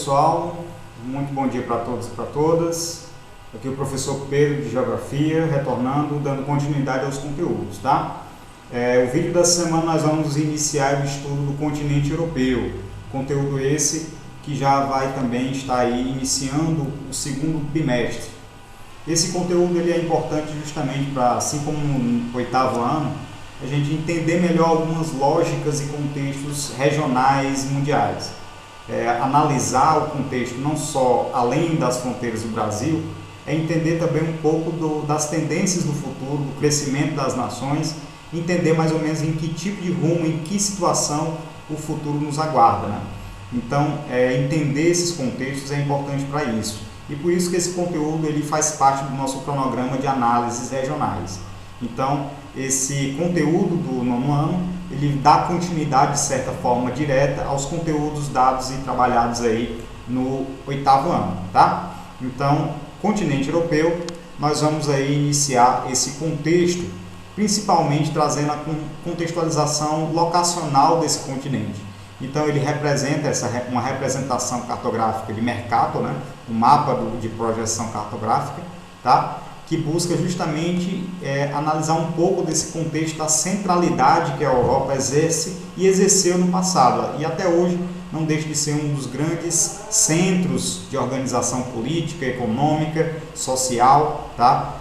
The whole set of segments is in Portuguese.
pessoal, muito bom dia para todos e para todas. Aqui é o professor Pedro de Geografia, retornando, dando continuidade aos conteúdos, tá? O vídeo dessa semana nós vamos iniciar o estudo do continente europeu, conteúdo esse que já vai também estar aí iniciando o segundo bimestre. Esse conteúdo ele é importante justamente para, assim como no oitavo ano, a gente entender melhor algumas lógicas e contextos regionais mundiais. Analisar o contexto não só além das fronteiras do Brasil, é entender também um pouco das tendências do futuro, do crescimento das nações, entender mais ou menos em que tipo de rumo, em que situação o futuro nos aguarda, né? Então, entender esses contextos é importante para isso. E por isso que esse conteúdo ele faz parte do nosso cronograma de análises regionais. Então, esse conteúdo do nono ano, ele dá continuidade, de certa forma, direta aos conteúdos dados e trabalhados aí no oitavo ano, tá? Então, continente europeu, nós vamos aí iniciar esse contexto, principalmente trazendo a contextualização locacional desse continente. Então, ele representa uma representação cartográfica de Mercator, né? Um mapa de projeção cartográfica, tá? Que busca justamente analisar um pouco desse contexto da centralidade que a Europa exerce e exerceu no passado. E até hoje não deixa de ser um dos grandes centros de organização política, econômica, social, tá?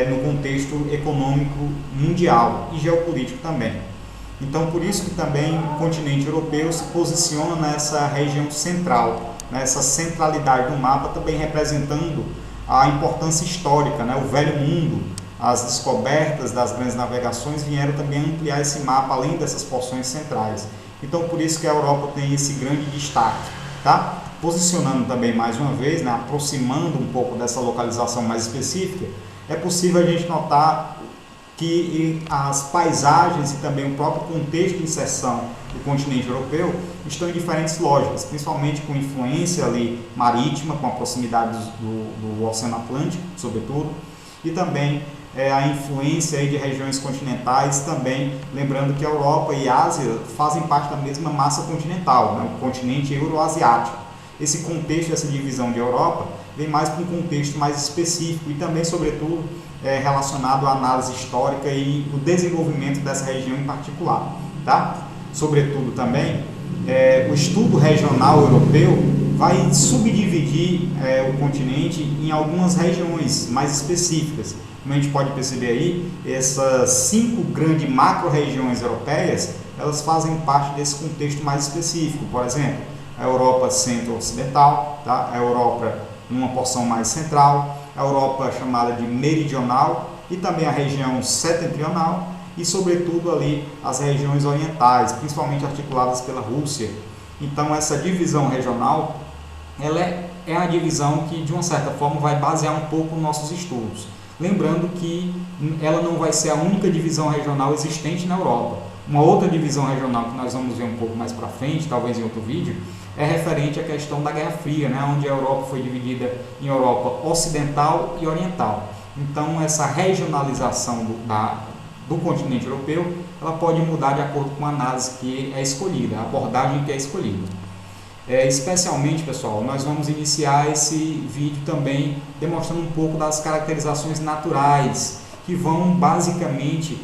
No contexto econômico mundial e geopolítico também. Então, por isso que também o continente europeu se posiciona nessa região central, nessa centralidade do mapa, também representando a importância histórica, né? O velho mundo, as descobertas das grandes navegações vieram também ampliar esse mapa além dessas porções centrais. Então, por isso que a Europa tem esse grande destaque, tá? Posicionando também mais uma vez, né? Aproximando um pouco dessa localização mais específica, é possível a gente notar que as paisagens e também o próprio contexto de inserção do continente europeu estão em diferentes lógicas, principalmente com influência ali marítima, com a proximidade do Oceano Atlântico, sobretudo, e também a influência aí de regiões continentais também, lembrando que a Europa e a Ásia fazem parte da mesma massa continental, né? O continente euroasiático. Esse contexto, essa divisão de Europa, vem mais para um contexto mais específico e também, sobretudo, relacionado à análise histórica e o desenvolvimento dessa região em particular, tá? Sobretudo também, o estudo regional europeu vai subdividir o continente em algumas regiões mais específicas. Como a gente pode perceber aí, essas 5 grandes macro-regiões europeias, elas fazem parte desse contexto mais específico. Por exemplo, a Europa centro-ocidental, tá? A Europa numa porção mais central, a Europa chamada de meridional e também a região setentrional e, sobretudo, ali as regiões orientais, principalmente articuladas pela Rússia. Então, essa divisão regional, ela é a divisão que, de uma certa forma, vai basear um pouco os nossos estudos. Lembrando que ela não vai ser a única divisão regional existente na Europa. Uma outra divisão regional que nós vamos ver um pouco mais para frente, talvez em outro vídeo, é referente à questão da Guerra Fria, né? Onde a Europa foi dividida em Europa ocidental e oriental. Então, essa regionalização do continente europeu, ela pode mudar de acordo com a análise que é escolhida, a abordagem que é escolhida. Especialmente, pessoal, nós vamos iniciar esse vídeo também demonstrando um pouco das caracterizações naturais que vão basicamente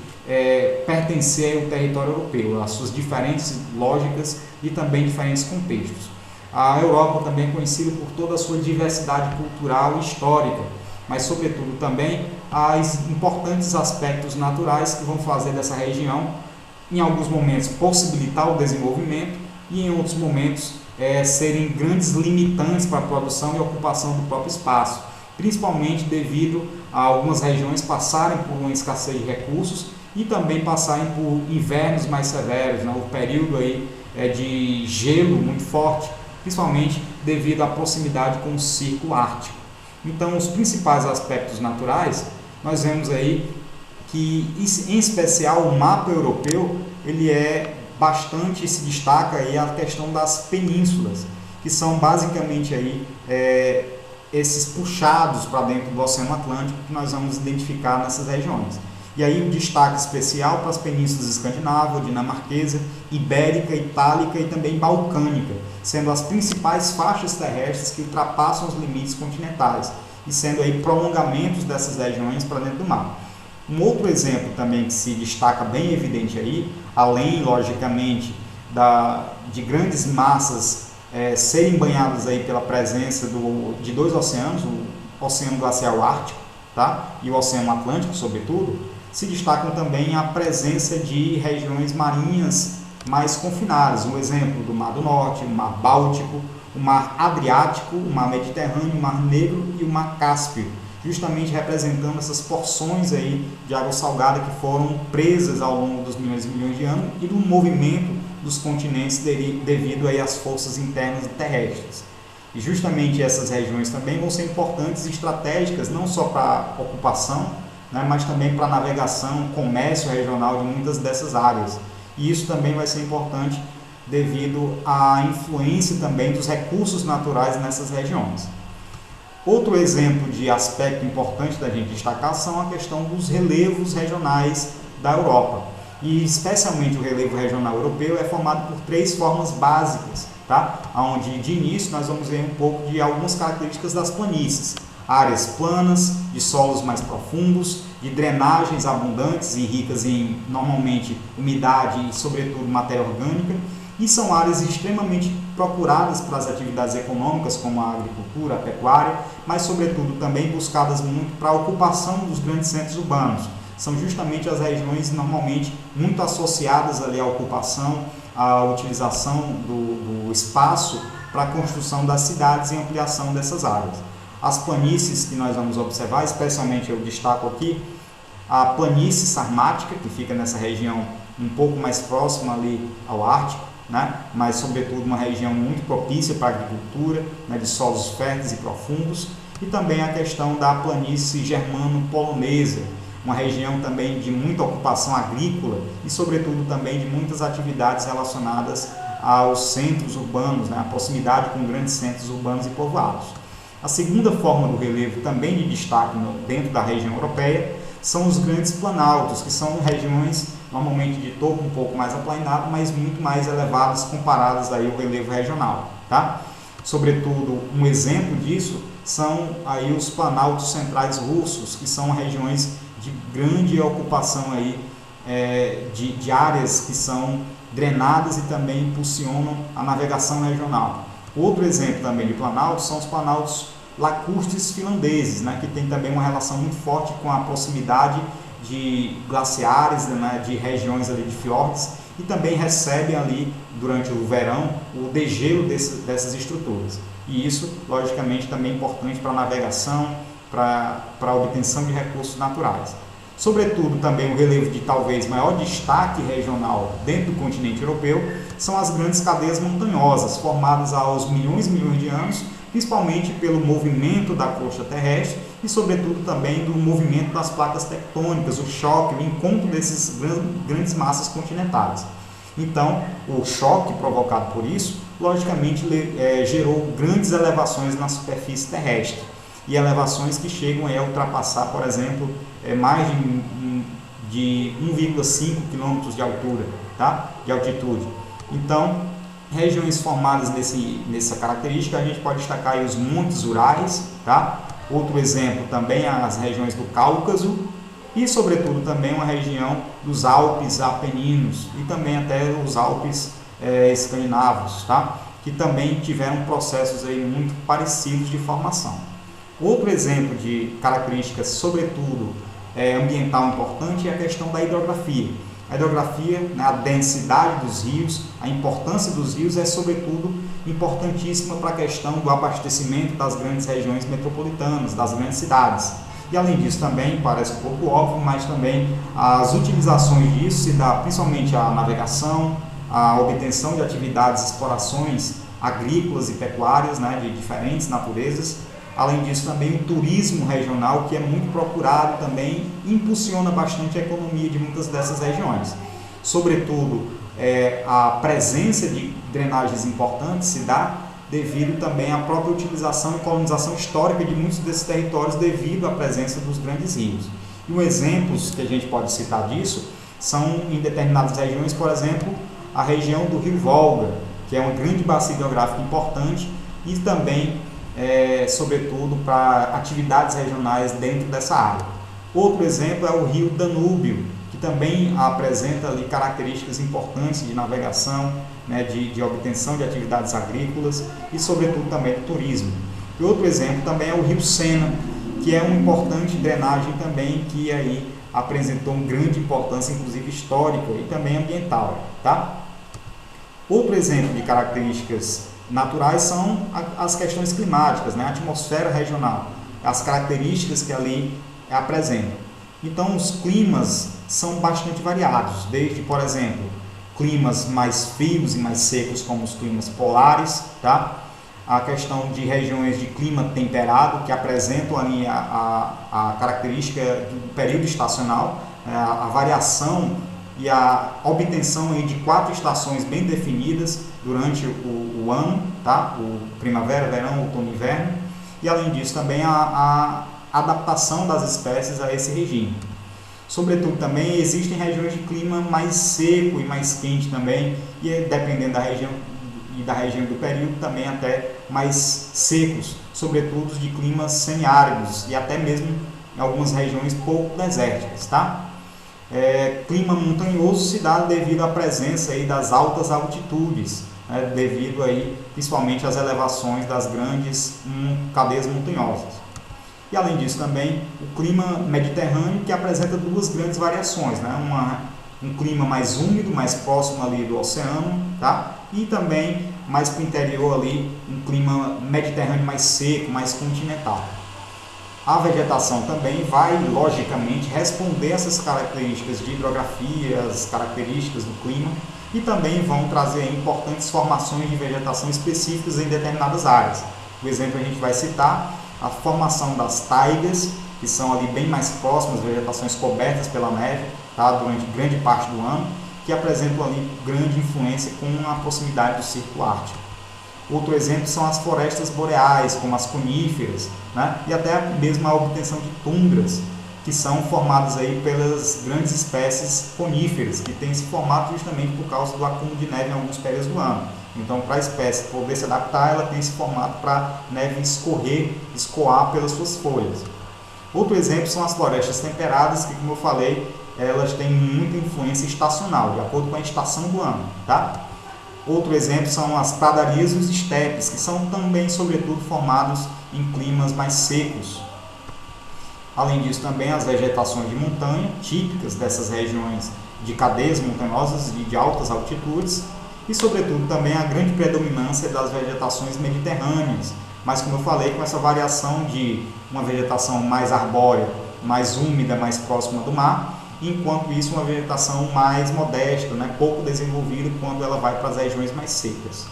pertencer ao território europeu, as suas diferentes lógicas e também diferentes contextos. A Europa também é conhecida por toda a sua diversidade cultural e histórica, mas sobretudo também os importantes aspectos naturais que vão fazer dessa região, em alguns momentos, possibilitar o desenvolvimento e em outros momentos serem grandes limitantes para a produção e ocupação do próprio espaço, principalmente devido a algumas regiões passarem por uma escassez de recursos e também passarem por invernos mais severos, né? O período aí de gelo muito forte, principalmente devido à proximidade com o Círculo Ártico. Então, os principais aspectos naturais, nós vemos aí que, em especial, o mapa europeu, ele se destaca aí a questão das penínsulas, que são basicamente aí esses puxados para dentro do Oceano Atlântico que nós vamos identificar nessas regiões. E aí um destaque especial para as penínsulas escandinava, dinamarquesa, ibérica, itálica e também balcânica, sendo as principais faixas terrestres que ultrapassam os limites continentais e sendo aí prolongamentos dessas regiões para dentro do mar. Um outro exemplo também que se destaca bem evidente aí, além, logicamente, de grandes massas serem banhadas aí pela presença de dois oceanos, o Oceano Glacial Ártico, tá? E o Oceano Atlântico, sobretudo, se destacam também a presença de regiões marinhas mais confinadas. Um exemplo do Mar do Norte, o Mar Báltico, o Mar Adriático, o Mar Mediterrâneo, o Mar Negro e o Mar Cáspio, justamente representando essas porções aí de água salgada que foram presas ao longo dos milhões e milhões de anos e do movimento dos continentes devido aí às forças internas e terrestres. E justamente essas regiões também vão ser importantes e estratégicas, não só para a ocupação, né, mas também para a navegação, comércio regional de muitas dessas áreas. E isso também vai ser importante devido à influência também dos recursos naturais nessas regiões. Outro exemplo de aspecto importante da gente destacar são a questão dos relevos regionais da Europa. E especialmente o relevo regional europeu é formado por três formas básicas, tá? Onde de início nós vamos ver um pouco de algumas características das planícies. Áreas planas, de solos mais profundos, de drenagens abundantes e ricas em, normalmente, umidade e, sobretudo, matéria orgânica, e são áreas extremamente procuradas para as atividades econômicas, como a agricultura, a pecuária, mas, sobretudo, também buscadas muito para a ocupação dos grandes centros urbanos. São justamente as regiões, normalmente, muito associadas ali à ocupação, à utilização do espaço para a construção das cidades e ampliação dessas áreas. As planícies que nós vamos observar, especialmente eu destaco aqui, a planície sarmática, que fica nessa região um pouco mais próxima ali ao Ártico, né? Mas sobretudo uma região muito propícia para a agricultura, né? De solos férteis e profundos, e também a questão da planície germano-polonesa, uma região também de muita ocupação agrícola e sobretudo também de muitas atividades relacionadas aos centros urbanos, né? A proximidade com grandes centros urbanos e povoados. A segunda forma do relevo também de destaque dentro da região europeia são os grandes planaltos, que são regiões normalmente de topo um pouco mais aplanado, mas muito mais elevadas comparadas aí ao relevo regional, tá? Sobretudo, um exemplo disso são aí os planaltos centrais russos, que são regiões de grande ocupação aí, de áreas que são drenadas e também impulsionam a navegação regional. Outro exemplo também de planaltos são os planaltos lacustres finlandeses, né, que tem também uma relação muito forte com a proximidade de glaciares, né, de regiões ali de fiordes, e também recebem ali, durante o verão, o degelo dessas estruturas. E isso, logicamente, também é importante para a navegação, para a obtenção de recursos naturais. Sobretudo, também o relevo de talvez maior destaque regional dentro do continente europeu são as grandes cadeias montanhosas, formadas aos milhões e milhões de anos, principalmente pelo movimento da crosta terrestre e, sobretudo, também do movimento das placas tectônicas, o choque, o encontro desses grandes massas continentais. Então, o choque provocado por isso, logicamente, gerou grandes elevações na superfície terrestre, e elevações que chegam a ultrapassar, por exemplo, mais de 1,5 km de altura, tá? De altitude. Então, regiões formadas nessa característica, a gente pode destacar aí os montes Urais, tá? Outro exemplo também as regiões do Cáucaso e, sobretudo, também uma região dos Alpes Apeninos e também até os Alpes escandinavos, tá? Que também tiveram processos aí muito parecidos de formação. Outro exemplo de características, sobretudo, ambiental importante é a questão da hidrografia. A hidrografia, né, a densidade dos rios, a importância dos rios é, sobretudo, importantíssima para a questão do abastecimento das grandes regiões metropolitanas, das grandes cidades. E, além disso, também, parece um pouco óbvio, mas também as utilizações disso se dá principalmente à navegação, à obtenção de atividades, explorações agrícolas e pecuárias, né, de diferentes naturezas. Além disso, também o turismo regional, que é muito procurado também, impulsiona bastante a economia de muitas dessas regiões. Sobretudo, a presença de drenagens importantes se dá devido também à própria utilização e colonização histórica de muitos desses territórios devido à presença dos grandes rios. E um exemplo que a gente pode citar disso são em determinadas regiões, por exemplo, a região do Rio Volga, que é uma grande bacia hidrográfica importante e também, sobretudo, para atividades regionais dentro dessa área. Outro exemplo é o Rio Danúbio, que também apresenta ali características importantes de navegação, né, de obtenção de atividades agrícolas e, sobretudo, também do turismo. E outro exemplo também é o Rio Sena, que é uma importante drenagem também, que aí apresentou uma grande importância, inclusive histórica e também ambiental, tá? Outro exemplo de características naturais são as questões climáticas, né? A atmosfera regional, as características que ali apresentam. Então, os climas são bastante variados, desde, por exemplo, climas mais frios e mais secos, como os climas polares, tá? A questão de regiões de clima temperado, que apresentam ali a característica do período estacional, a variação e a obtenção aí de 4 estações bem definidas durante o ano, tá? O primavera, verão, outono e inverno, e além disso também a adaptação das espécies a esse regime. Sobretudo também existem regiões de clima mais seco e mais quente também, e dependendo da região e da região do período também até mais secos, sobretudo de climas semiáridos e até mesmo em algumas regiões pouco desérticas, tá? Clima montanhoso se dá devido à presença aí das altas altitudes, né, devido aí principalmente às elevações das grandes cadeias montanhosas. E além disso também o clima mediterrâneo, que apresenta 2 grandes variações, né? Um clima mais úmido, mais próximo ali do oceano, tá? E também mais para o interior ali, um clima mediterrâneo mais seco, mais continental. A vegetação também vai, logicamente, responder essas características de hidrografia, as características do clima, e também vão trazer importantes formações de vegetação específicas em determinadas áreas. Por exemplo, a gente vai citar a formação das taigas, que são ali bem mais próximas, vegetações cobertas pela neve, tá, durante grande parte do ano, que apresentam ali grande influência com a proximidade do Círculo Ártico. Outro exemplo são as florestas boreais, como as coníferas, né, e até mesmo a obtenção de tundras, que são formadas aí pelas grandes espécies coníferas, que têm se formado justamente por causa do acúmulo de neve em alguns períodos do ano. Então, para a espécie poder se adaptar, ela tem esse formato para neve escoar pelas suas folhas. Outro exemplo são as florestas temperadas, que, como eu falei, elas têm muita influência estacional, de acordo com a estação do ano, tá? Outro exemplo são as pradarias e os estepes, que são também, sobretudo, formados em climas mais secos. Além disso, também as vegetações de montanha, típicas dessas regiões de cadeias montanhosas e de altas altitudes, e, sobretudo, também a grande predominância das vegetações mediterrâneas, mas, como eu falei, com essa variação de uma vegetação mais arbórea, mais úmida, mais próxima do mar, enquanto isso uma vegetação mais modesta, né, pouco desenvolvida quando ela vai para as regiões mais secas.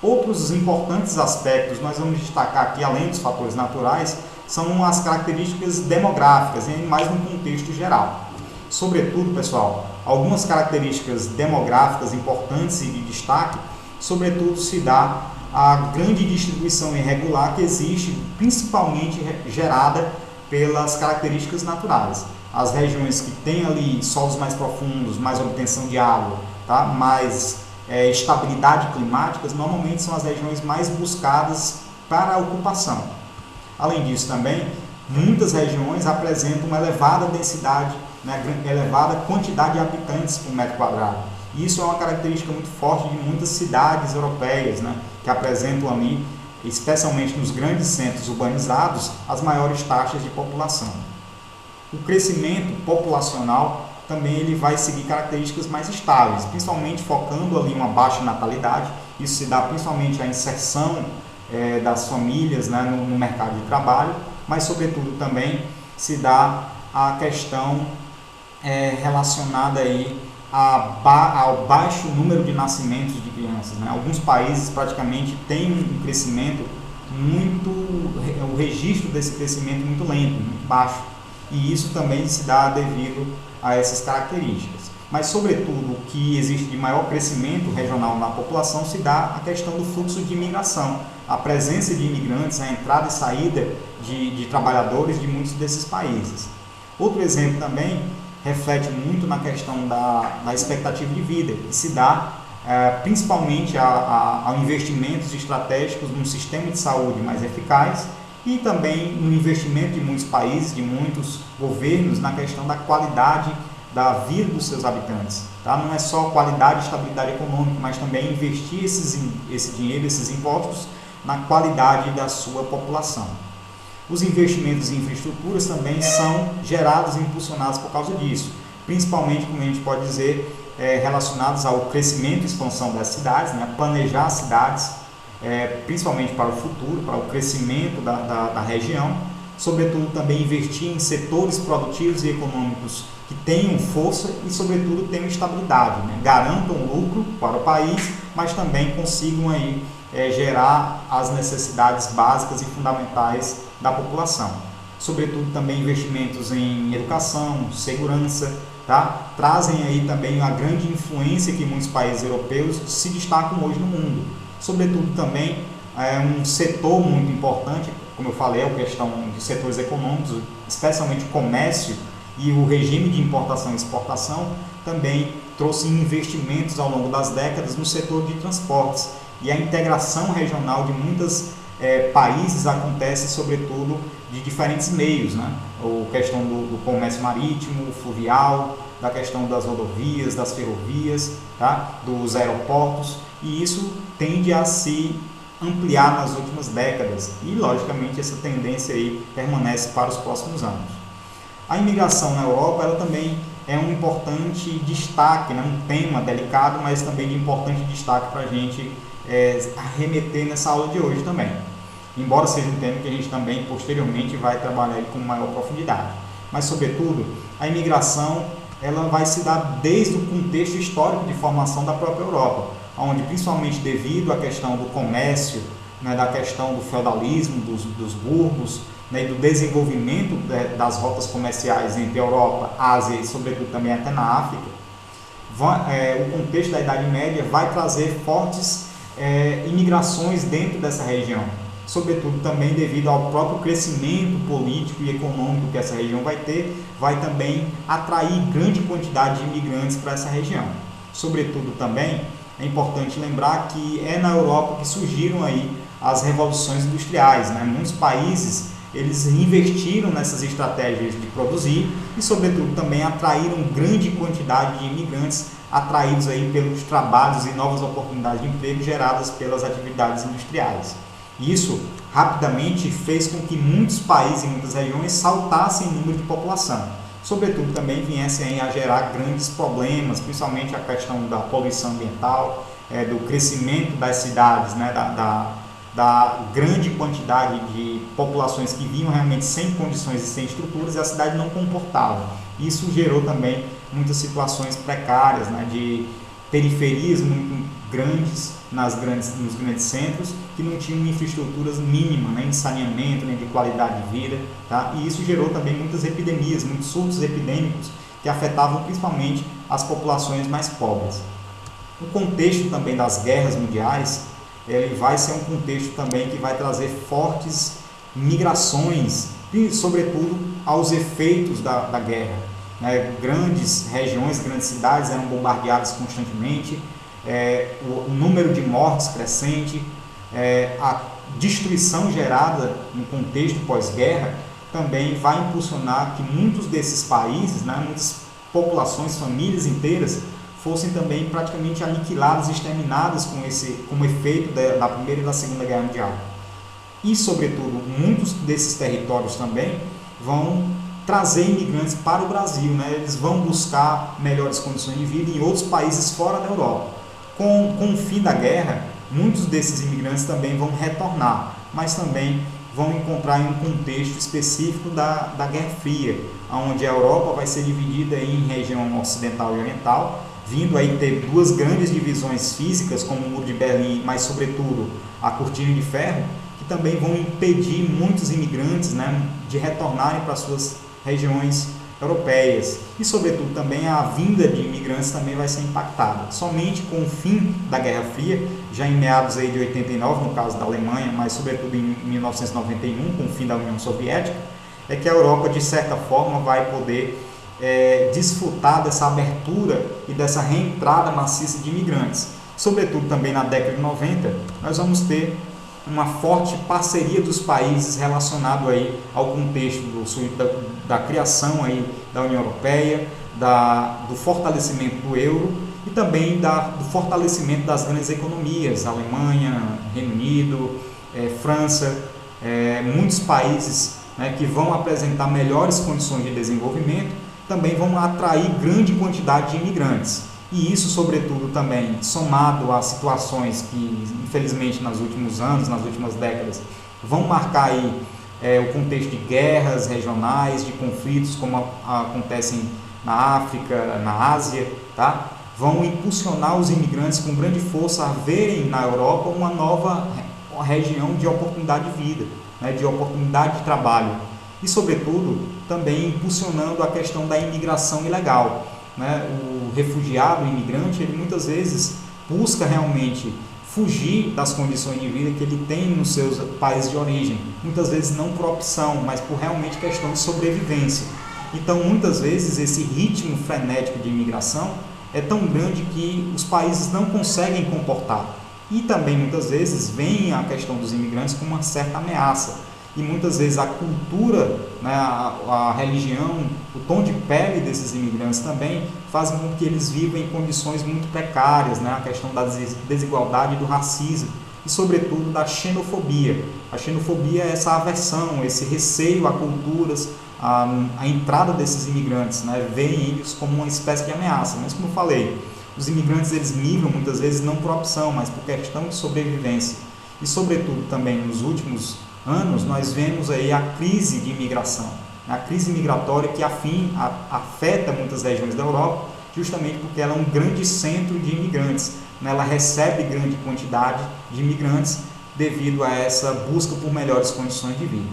Outros importantes aspectos nós vamos destacar aqui, além dos fatores naturais, são as características demográficas, mais no contexto geral. Sobretudo, pessoal, algumas características demográficas importantes e de destaque, sobretudo se dá a grande distribuição irregular que existe, principalmente gerada pelas características naturais. As regiões que têm ali solos mais profundos, mais obtenção de água, tá? Mais estabilidade climática, normalmente são as regiões mais buscadas para a ocupação. Além disso também, muitas regiões apresentam uma elevada densidade, né, elevada quantidade de habitantes por metro quadrado. Isso é uma característica muito forte de muitas cidades europeias, né, que apresentam ali, especialmente nos grandes centros urbanizados, as maiores taxas de população. O crescimento populacional também ele vai seguir características mais estáveis, principalmente focando ali uma baixa natalidade. Isso se dá principalmente à inserção das famílias, né, no mercado de trabalho, mas sobretudo também se dá a questão relacionada aí ao baixo número de nascimentos de crianças, né? Alguns países praticamente têm um crescimento o registro desse crescimento muito lento, muito baixo, e isso também se dá devido a essas características. Mas, sobretudo, o que existe de maior crescimento regional na população se dá a questão do fluxo de imigração, a presença de imigrantes, a entrada e saída de trabalhadores de muitos desses países. Outro exemplo também reflete muito na questão da expectativa de vida, que se dá principalmente a investimentos estratégicos num sistema de saúde mais eficaz e também no investimento de muitos países, de muitos governos, na questão da qualidade da vida dos seus habitantes. Tá? Não é só qualidade e estabilidade econômica, mas também investir esse dinheiro, esses impostos, na qualidade da sua população. Os investimentos em infraestruturas também são gerados e impulsionados por causa disso, principalmente, como a gente pode dizer, relacionados ao crescimento e expansão das cidades, né? Planejar as cidades, principalmente para o futuro, para o crescimento da região, sobretudo também investir em setores produtivos e econômicos que tenham força e, sobretudo, tenham estabilidade, né? Garantam lucro para o país, mas também consigam aí, gerar as necessidades básicas e fundamentais da população. Sobretudo também investimentos em educação, segurança, tá? Trazem aí também a grande influência que muitos países europeus se destacam hoje no mundo. Sobretudo também um setor muito importante, como eu falei, a questão de setores econômicos, especialmente o comércio e o regime de importação e exportação, também trouxe investimentos ao longo das décadas no setor de transportes. E a integração regional de muitos países acontece, sobretudo, de diferentes meios, né? A questão do comércio marítimo, fluvial, da questão das rodovias, das ferrovias, tá? Dos aeroportos, e isso tende a se ampliar nas últimas décadas e, logicamente, essa tendência aí permanece para os próximos anos. A imigração na Europa, ela também é um importante destaque, né? Um tema delicado, mas também de importante destaque para a gente arremeter nessa aula de hoje também. Embora seja um tema que a gente também posteriormente vai trabalhar com maior profundidade. Mas, sobretudo, a imigração ela vai se dar desde o contexto histórico de formação da própria Europa, onde, principalmente devido à questão do comércio, né, da questão do feudalismo, dos burgos, né, e do desenvolvimento das rotas comerciais entre a Europa, Ásia e, sobretudo, também até na África, o contexto da Idade Média vai trazer fortes imigrações dentro dessa região, sobretudo também devido ao próprio crescimento político e econômico que essa região vai ter, vai também atrair grande quantidade de imigrantes para essa região. Sobretudo também é importante lembrar que é na Europa que surgiram aí as revoluções industriais, né? Muitos países eles investiram nessas estratégias de produzir e, sobretudo, também atraíram grande quantidade de imigrantes atraídos aí pelos trabalhos e novas oportunidades de emprego geradas pelas atividades industriais. Isso rapidamente fez com que muitos países e muitas regiões saltassem em número de população. Sobretudo também viessem a gerar grandes problemas, principalmente a questão da poluição ambiental, do crescimento das cidades, né, da grande quantidade de populações que vinham realmente sem condições e sem estruturas e a cidade não comportava. Isso gerou também muitas situações precárias, né, de periferias muito grandes nos grandes centros que não tinham infraestruturas mínimas, nem de saneamento, nem de qualidade de vida, tá? E isso gerou também muitas epidemias, muitos surtos epidêmicos que afetavam principalmente as populações mais pobres. O contexto também das guerras mundiais, ele vai ser um contexto também que vai trazer fortes migrações, e sobretudo aos efeitos da guerra, né? Grandes regiões, grandes cidades eram bombardeadas constantemente, o número de mortes crescente, a destruição gerada no contexto pós-guerra também vai impulsionar que muitos desses países, né, muitas populações, famílias inteiras, fossem também praticamente aniquiladas, exterminadas como efeito da Primeira e da Segunda Guerra Mundial. E, sobretudo, muitos desses territórios também vão trazer imigrantes para o Brasil, né? Eles vão buscar melhores condições de vida em outros países fora da Europa. Com o fim da guerra, muitos desses imigrantes também vão retornar, mas também vão encontrar em um contexto específico da Guerra Fria, onde a Europa vai ser dividida em região ocidental e oriental, vindo aí ter duas grandes divisões físicas, como o Muro de Berlim, mas sobretudo a Cortina de Ferro, que também vão impedir muitos imigrantes, né, de retornarem para suas regiões europeias. E, sobretudo, também a vinda de imigrantes também vai ser impactada. Somente com o fim da Guerra Fria, já em meados aí de 89, no caso da Alemanha, mas sobretudo em 1991, com o fim da União Soviética, é que a Europa, de certa forma, vai poder desfrutar dessa abertura e dessa reentrada maciça de imigrantes. Sobretudo também na década de 90, nós vamos ter uma forte parceria dos países relacionado aí ao contexto da criação aí da União Europeia, do fortalecimento do euro e também do fortalecimento das grandes economias, Alemanha, Reino Unido, França, muitos países, né, que vão apresentar melhores condições de desenvolvimento, também vão atrair grande quantidade de imigrantes. E isso, sobretudo, também somado a situações que, infelizmente, nos últimos anos, nas últimas décadas, vão marcar aí, o contexto de guerras regionais, de conflitos como acontecem na África, na Ásia, tá? Vão impulsionar os imigrantes com grande força a verem na Europa uma nova região de oportunidade de vida, né, de oportunidade de trabalho e, sobretudo, também impulsionando a questão da imigração ilegal, né? O refugiado, o imigrante, ele muitas vezes busca realmente fugir das condições de vida que ele tem nos seus países de origem, muitas vezes não por opção, mas por realmente questão de sobrevivência. Então, muitas vezes, esse ritmo frenético de imigração é tão grande que os países não conseguem comportar. E também, muitas vezes, vem a questão dos imigrantes com uma certa ameaça. E muitas vezes a cultura, né, a religião, o tom de pele desses imigrantes também fazem com que eles vivam em condições muito precárias, né, a questão da desigualdade e do racismo e, sobretudo, da xenofobia. A xenofobia é essa aversão, esse receio a culturas, a entrada desses imigrantes, né, veem eles como uma espécie de ameaça. Mas, como eu falei, os imigrantes eles migram muitas vezes não por opção, mas por questão de sobrevivência. E, sobretudo, também nos últimos anos, nós vemos aí a crise de imigração, a crise migratória que afeta muitas regiões da Europa, justamente porque ela é um grande centro de imigrantes, né? Ela recebe grande quantidade de imigrantes devido a essa busca por melhores condições de vida.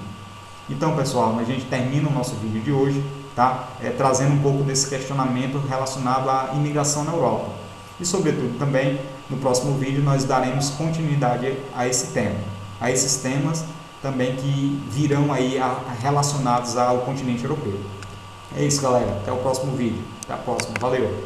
Então, pessoal, a gente termina o nosso vídeo de hoje, tá? Trazendo um pouco desse questionamento relacionado à imigração na Europa. E, sobretudo, também, no próximo vídeo, nós daremos continuidade a esse tema, a esses temas também que virão aí relacionados ao continente europeu. É isso, galera. Até o próximo vídeo. Até a próxima. Valeu!